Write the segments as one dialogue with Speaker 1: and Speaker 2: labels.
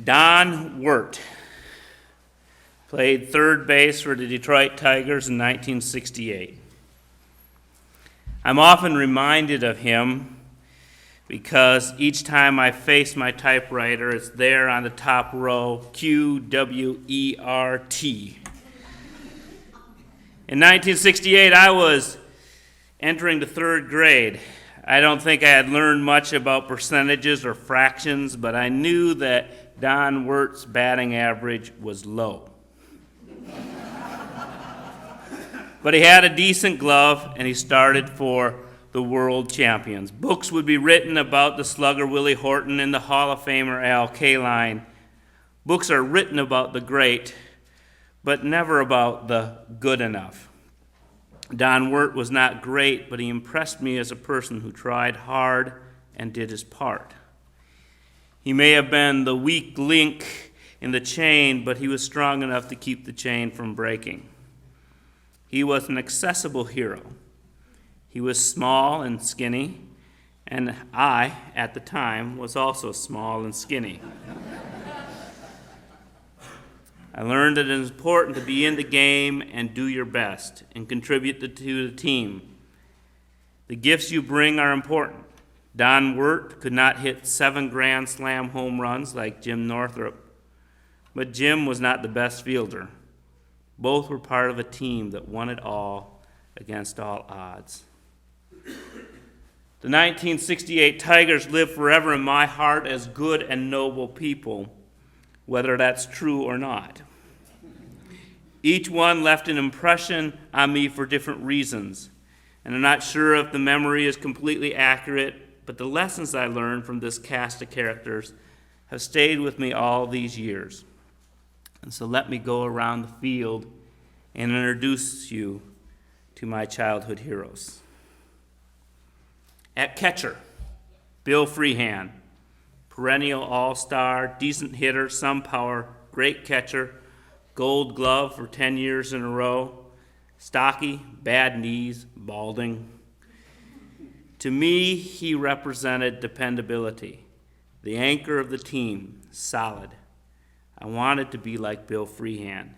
Speaker 1: Don Wirt played third base for the Detroit Tigers in 1968. I'm often reminded of him because each time I face my typewriter, it's there on the top row, QWERT. In 1968, I was entering the third grade. I don't think I had learned much about percentages or fractions, but I knew that Don Wirt's batting average was low. But he had a decent glove, and he started for the world champions. Books would be written about the slugger Willie Horton and the Hall of Famer Al Kaline. Books are written about the great, but never about the good enough. Don Wirt was not great, but he impressed me as a person who tried hard and did his part. He may have been the weak link in the chain, but he was strong enough to keep the chain from breaking. He was an accessible hero. He was small and skinny, and I, at the time, was also small and skinny. I learned that it is important to be in the game and do your best and contribute to the team. The gifts you bring are important. Don Wirt could not hit 7 Grand Slam home runs like Jim Northrup, but Jim was not the best fielder. Both were part of a team that won it all against all odds. The 1968 Tigers live forever in my heart as good and noble people, whether that's true or not. Each one left an impression on me for different reasons, and I'm not sure if the memory is completely accurate, but the lessons I learned from this cast of characters have stayed with me all these years. And so let me go around the field and introduce you to my childhood heroes. At catcher, Bill Freehan, perennial all-star, decent hitter, some power, great catcher, Gold Glove for 10 years in a row, stocky, bad knees, balding. To me, he represented dependability, the anchor of the team, solid. I wanted to be like Bill Freehan,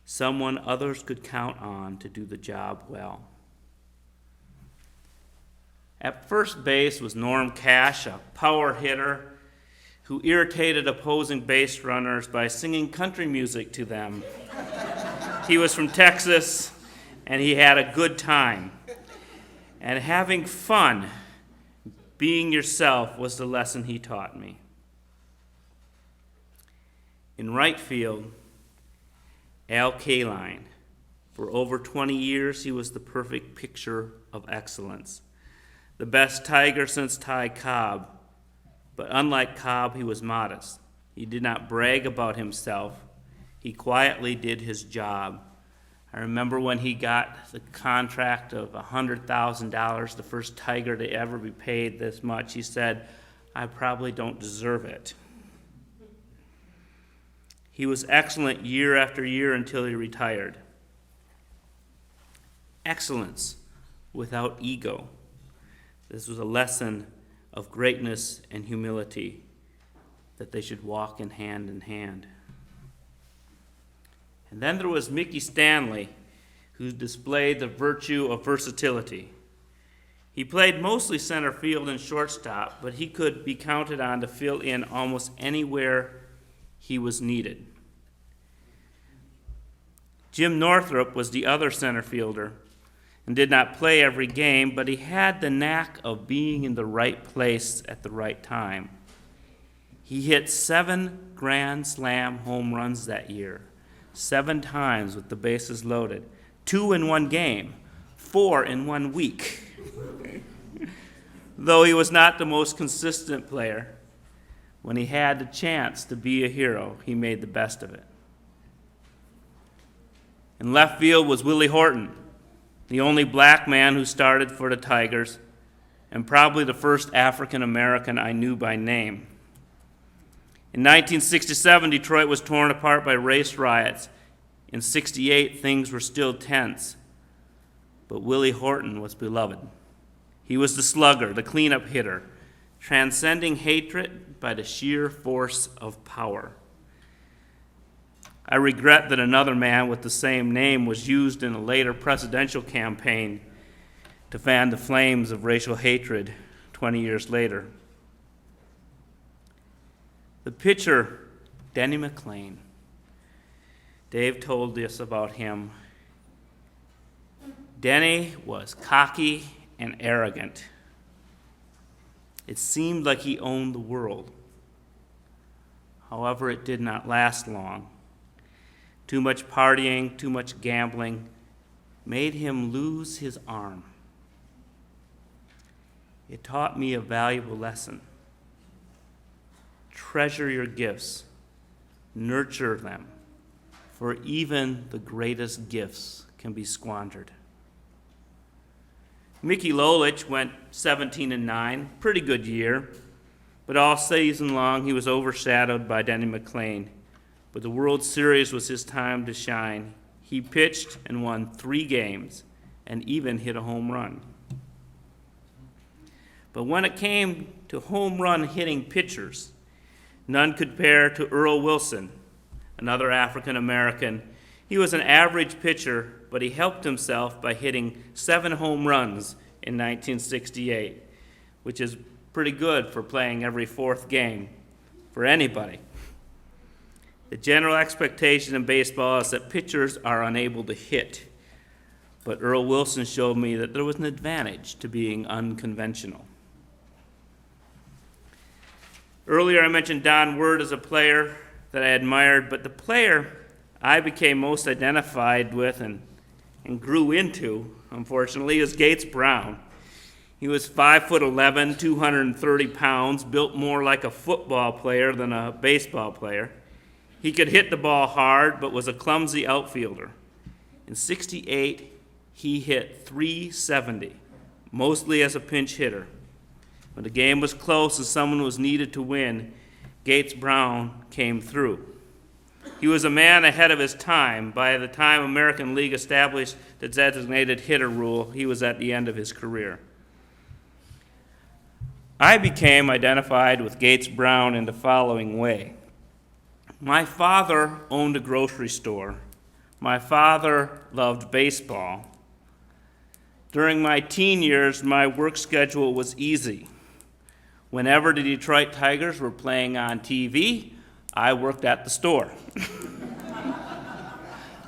Speaker 1: someone others could count on to do the job well. At first base was Norm Cash, a power hitter who irritated opposing base runners by singing country music to them. He was from Texas, and he had a good time. And having fun, being yourself, was the lesson he taught me. In right field, Al Kaline. For over 20 years, he was the perfect picture of excellence. The best Tiger since Ty Cobb. But unlike Cobb, he was modest. He did not brag about himself. He quietly did his job. I remember when he got the contract of $100,000, the first Tiger to ever be paid this much, he said, "I probably don't deserve it." He was excellent year after year until he retired. Excellence without ego. This was a lesson of greatness and humility, that they should walk in hand. And then there was Mickey Stanley, who displayed the virtue of versatility. He played mostly center field and shortstop, but he could be counted on to fill in almost anywhere he was needed. Jim Northrup was the other center fielder and did not play every game, but he had the knack of being in the right place at the right time. He hit 7 Grand Slam home runs that year, 7 times with the bases loaded, 2 in one game, 4 in 1 week. Though he was not the most consistent player, when he had the chance to be a hero, he made the best of it. In left field was Willie Horton, the only black man who started for the Tigers, and probably the first African American I knew by name. In 1967, Detroit was torn apart by race riots. In '68, things were still tense, but Willie Horton was beloved. He was the slugger, the cleanup hitter, transcending hatred by the sheer force of power. I regret that another man with the same name was used in a later presidential campaign to fan the flames of racial hatred 20 years later. The pitcher, Denny McLain. Dave told us about him. Denny was cocky and arrogant. It seemed like he owned the world. However, it did not last long. Too much partying, too much gambling made him lose his arm. It taught me a valuable lesson. Treasure your gifts, nurture them, for even the greatest gifts can be squandered. Mickey Lolich went 17-9, pretty good year, but all season long he was overshadowed by Denny McLain. But the World Series was his time to shine. He pitched and won 3 games and even hit a home run. But when it came to home run hitting pitchers, none could compare to Earl Wilson, another African American. He was an average pitcher, but he helped himself by hitting 7 home runs in 1968, which is pretty good for playing every 4th game for anybody. The general expectation in baseball is that pitchers are unable to hit, but Earl Wilson showed me that there was an advantage to being unconventional. Earlier I mentioned Don Word as a player that I admired, but the player I became most identified with and grew into, unfortunately, is Gates Brown. He was 5'11", 230 pounds, built more like a football player than a baseball player. He could hit the ball hard, but was a clumsy outfielder. In '68, he hit .370, mostly as a pinch hitter. When the game was close and someone was needed to win, Gates Brown came through. He was a man ahead of his time. By the time American League established the designated hitter rule, he was at the end of his career. I became identified with Gates Brown in the following way. My father owned a grocery store. My father loved baseball. During my teen years, my work schedule was easy. Whenever the Detroit Tigers were playing on TV, I worked at the store.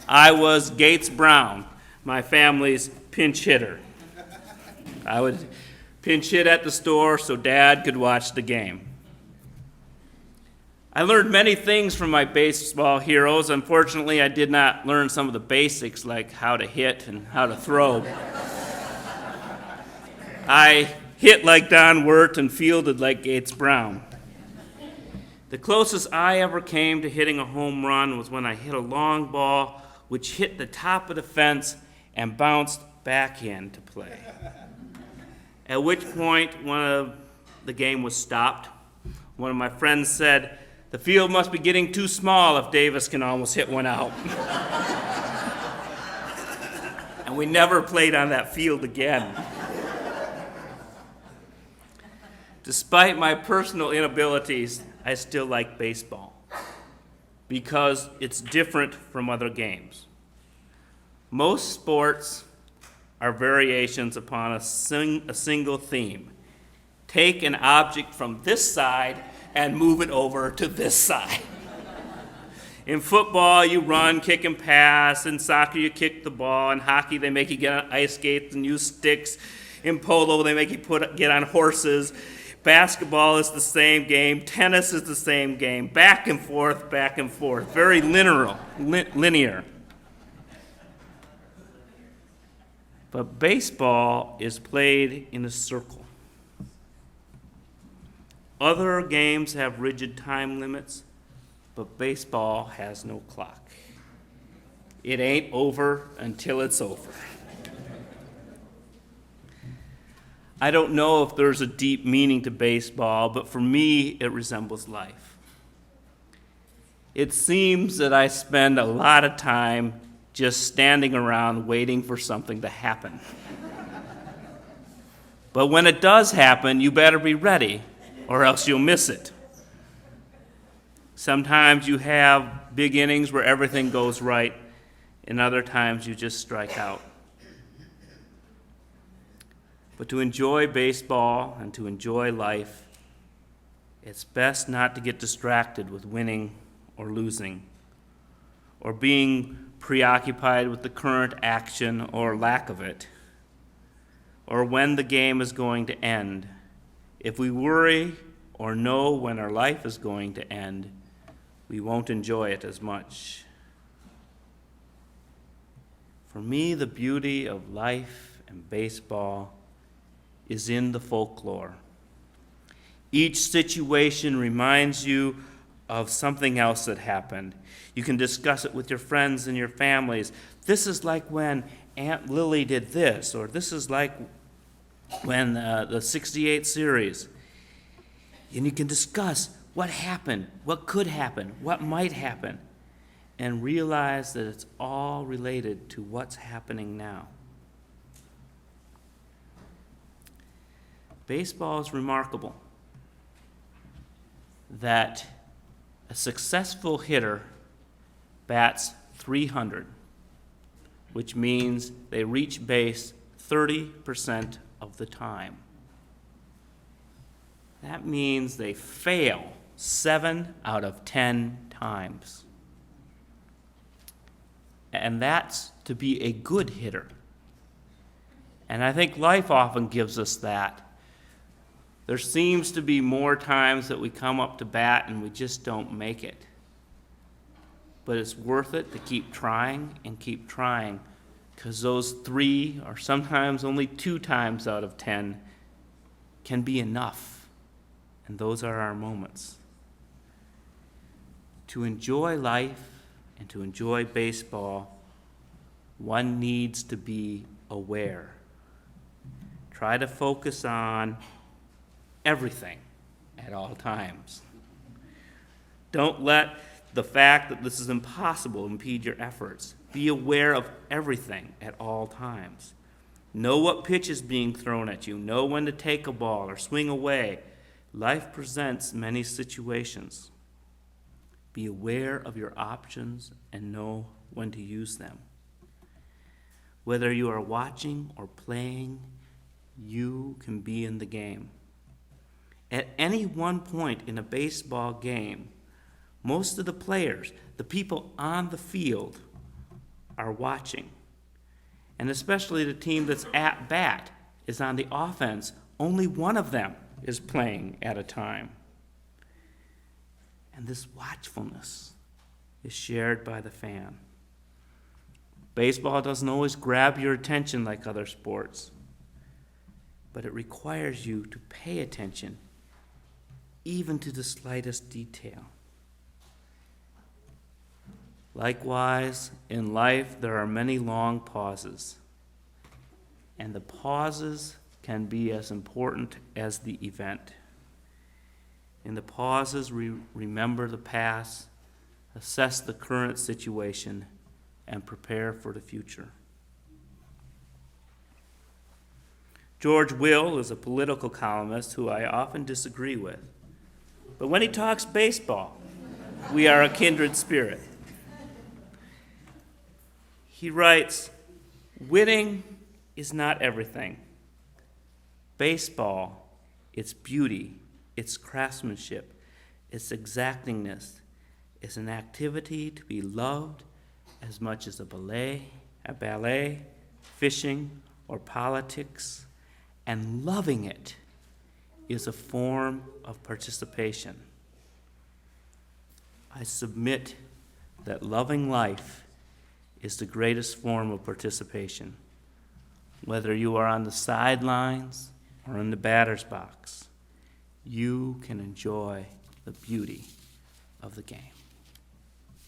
Speaker 1: I was Gates Brown, my family's pinch hitter. I would pinch hit at the store so Dad could watch the game. I learned many things from my baseball heroes. Unfortunately, I did not learn some of the basics like how to hit and how to throw. I hit like Don Wirt and fielded like Gates Brown. The closest I ever came to hitting a home run was when I hit a long ball which hit the top of the fence and bounced back into play. At which point, the game was stopped. One of my friends said, "The field must be getting too small if Davis can almost hit one out." And we never played on that field again. Despite my personal inabilities, I still like baseball because it's different from other games. Most sports are variations upon a single theme. Take an object from this side and move it over to this side. In football, you run, kick, and pass. In soccer, you kick the ball. In hockey, they make you get on ice skates and use sticks. In polo, they make you get on horses. Basketball is the same game. Tennis is the same game. Back and forth, back and forth. Very linear. But baseball is played in a circle. Other games have rigid time limits, but baseball has no clock. It ain't over until it's over. I don't know if there's a deep meaning to baseball, but for me, it resembles life. It seems that I spend a lot of time just standing around waiting for something to happen. But when it does happen, you better be ready, or else you'll miss it. Sometimes you have big innings where everything goes right, and other times you just strike out. But to enjoy baseball and to enjoy life, it's best not to get distracted with winning or losing, or being preoccupied with the current action or lack of it, or when the game is going to end. If we worry or know when our life is going to end, we won't enjoy it as much. For me, the beauty of life and baseball is in the folklore. Each situation reminds you of something else that happened. You can discuss it with your friends and your families. This is like when Aunt Lily did this, or this is like when the 68 series. And you can discuss what happened, what could happen, what might happen, and realize that it's all related to what's happening now. Baseball is remarkable that a successful hitter bats .300, which means they reach base 30% of the time. That means they fail 7 out of 10 times. And that's to be a good hitter. And I think life often gives us that. There seems to be more times that we come up to bat and we just don't make it. But it's worth it to keep trying and keep trying, because those 3 or sometimes only 2 times out of 10 can be enough. And those are our moments. To enjoy life and to enjoy baseball, one needs to be aware. Try to focus on everything at all times. Don't let the fact that this is impossible impede your efforts. Be aware of everything at all times. Know what pitch is being thrown at you. Know when to take a ball or swing away. Life presents many situations. Be aware of your options and know when to use them. Whether you are watching or playing, you can be in the game. At any one point in a baseball game, most of the players, the people on the field, are watching. And especially the team that's at bat is on the offense. Only one of them is playing at a time. And this watchfulness is shared by the fan. Baseball doesn't always grab your attention like other sports, but it requires you to pay attention even to the slightest detail. Likewise, in life, there are many long pauses, and the pauses can be as important as the event. In the pauses, remember the past, assess the current situation, and prepare for the future. George Will is a political columnist who I often disagree with. But when he talks baseball, we are a kindred spirit. He writes, "Winning is not everything. Baseball, its beauty, its craftsmanship, its exactingness, is an activity to be loved as much as a ballet, fishing, or politics, and loving it is a form of participation." I submit that loving life is the greatest form of participation. Whether you are on the sidelines or in the batter's box, you can enjoy the beauty of the game.